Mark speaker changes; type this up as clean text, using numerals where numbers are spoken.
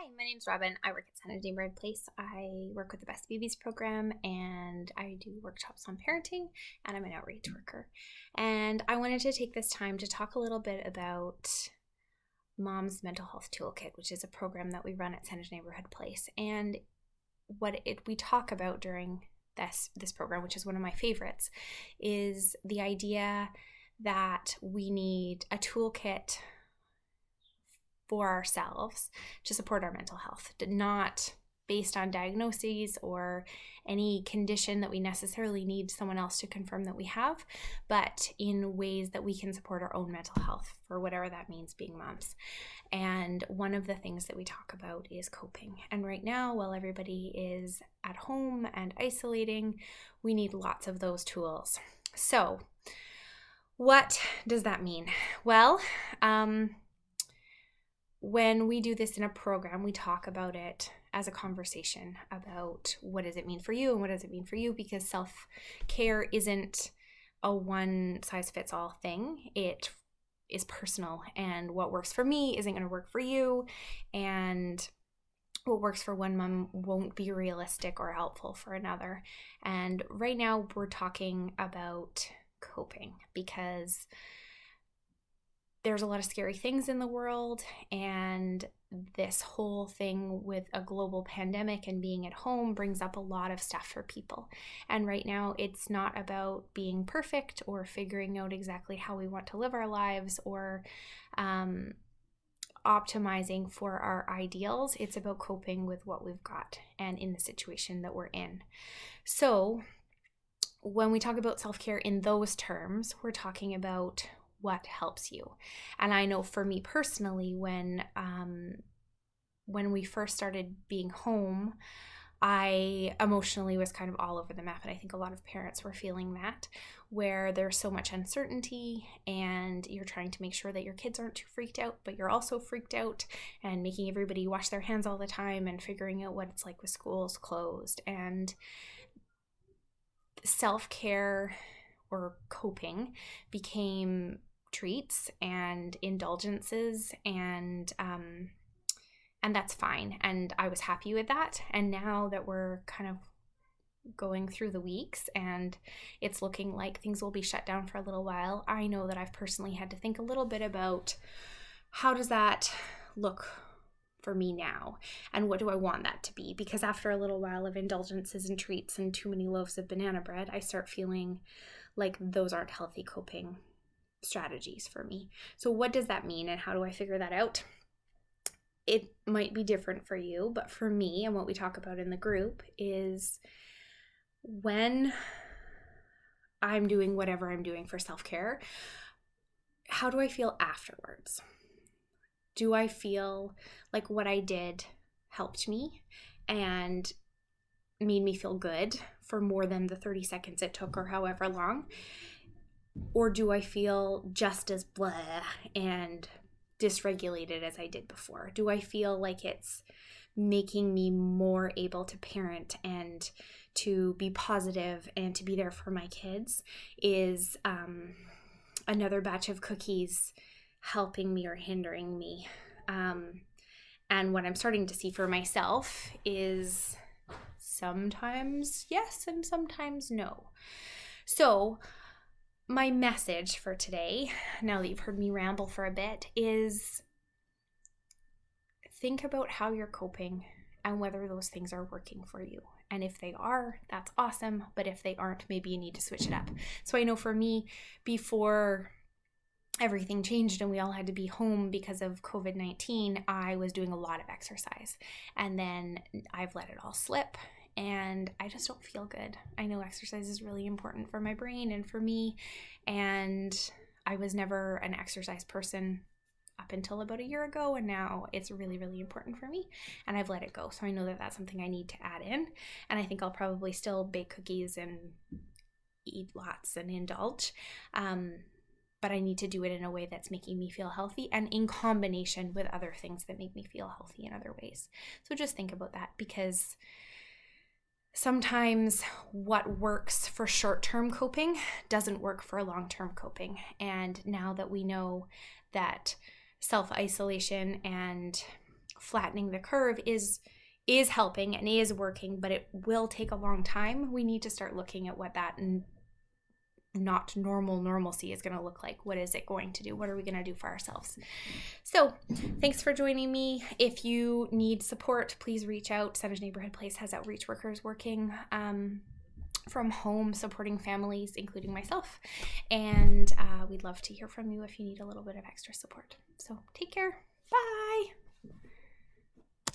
Speaker 1: Hi, my name's Robin. I work at Santa's Neighborhood Place. I work with the Best Babies program and I do workshops on parenting, and I'm an outreach worker. And I wanted to take this time to talk a little bit about Mom's Mental Health Toolkit, which is a program that we run at Santa's Neighborhood Place. And what we talk about during this program, which is one of my favorites, is the idea that we need a toolkit for ourselves to support our mental health, not based on diagnoses or any condition that we necessarily need someone else to confirm that we have, but in ways that we can support our own mental health for whatever that means, being moms. And one of the things that we talk about is coping. And right now, while everybody is at home and isolating, we need lots of those tools. So what does that mean? Well, when we do this in a program, we talk about it as a conversation about what does it mean for you and what does it mean for you, because self-care isn't a one-size-fits-all thing. It is personal, and what works for me isn't going to work for you, and what works for one mom won't be realistic or helpful for another. And right now we're talking about coping because there's a lot of scary things in the world, and this whole thing with a global pandemic and being at home brings up a lot of stuff for people. And right now it's not about being perfect or figuring out exactly how we want to live our lives or optimizing for our ideals. It's about coping with what we've got and in the situation that we're in. So when we talk about self-care in those terms, we're talking about what helps you. And I know for me personally, when we first started being home, I emotionally was kind of all over the map. And I think a lot of parents were feeling that, where there's so much uncertainty and you're trying to make sure that your kids aren't too freaked out, but you're also freaked out, and making everybody wash their hands all the time and figuring out what it's like with schools closed. And self-care or coping became treats and indulgences, and that's fine, and I was happy with that. And now that we're kind of going through the weeks and it's looking like things will be shut down for a little while, I know that I've personally had to think a little bit about how does that look for me now, and what do I want that to be? Because after a little while of indulgences and treats and too many loaves of banana bread, I start feeling like those aren't healthy coping strategies for me. So what does that mean, and how do I figure that out? It might be different for you, but for me, and what we talk about in the group, is when I'm doing whatever I'm doing for self-care, how do I feel afterwards? Do I feel like what I did helped me and made me feel good for more than the 30 seconds it took or however long? Or do I feel just as blah and dysregulated as I did before? Do I feel like it's making me more able to parent and to be positive and to be there for my kids? Is another batch of cookies helping me or hindering me? And what I'm starting to see for myself is sometimes yes and sometimes no. So my message for today, now that you've heard me ramble for a bit, is think about how you're coping and whether those things are working for you. And if they are, that's awesome. But if they aren't, maybe you need to switch it up. So I know for me, before everything changed and we all had to be home because of COVID-19, I was doing a lot of exercise. And then I've let it all slip, and I just don't feel good. I know exercise is really important for my brain and for me, and I was never an exercise person up until about a year ago, and now it's really, really important for me, and I've let it go. So I know that that's something I need to add in, and I think I'll probably still bake cookies and eat lots and indulge, but I need to do it in a way that's making me feel healthy and in combination with other things that make me feel healthy in other ways. So just think about that, because sometimes what works for short-term coping doesn't work for long-term coping. And now that we know that self-isolation and flattening the curve is helping and is working, but it will take a long time. We need to start looking at what that not normalcy is going to look like. What is it going to do? What are we going to do for ourselves? So thanks for joining me. If you need support, please reach out. Centers Neighborhood Place has outreach workers working from home, supporting families, including myself. And we'd love to hear from you if you need a little bit of extra support. So take care. Bye.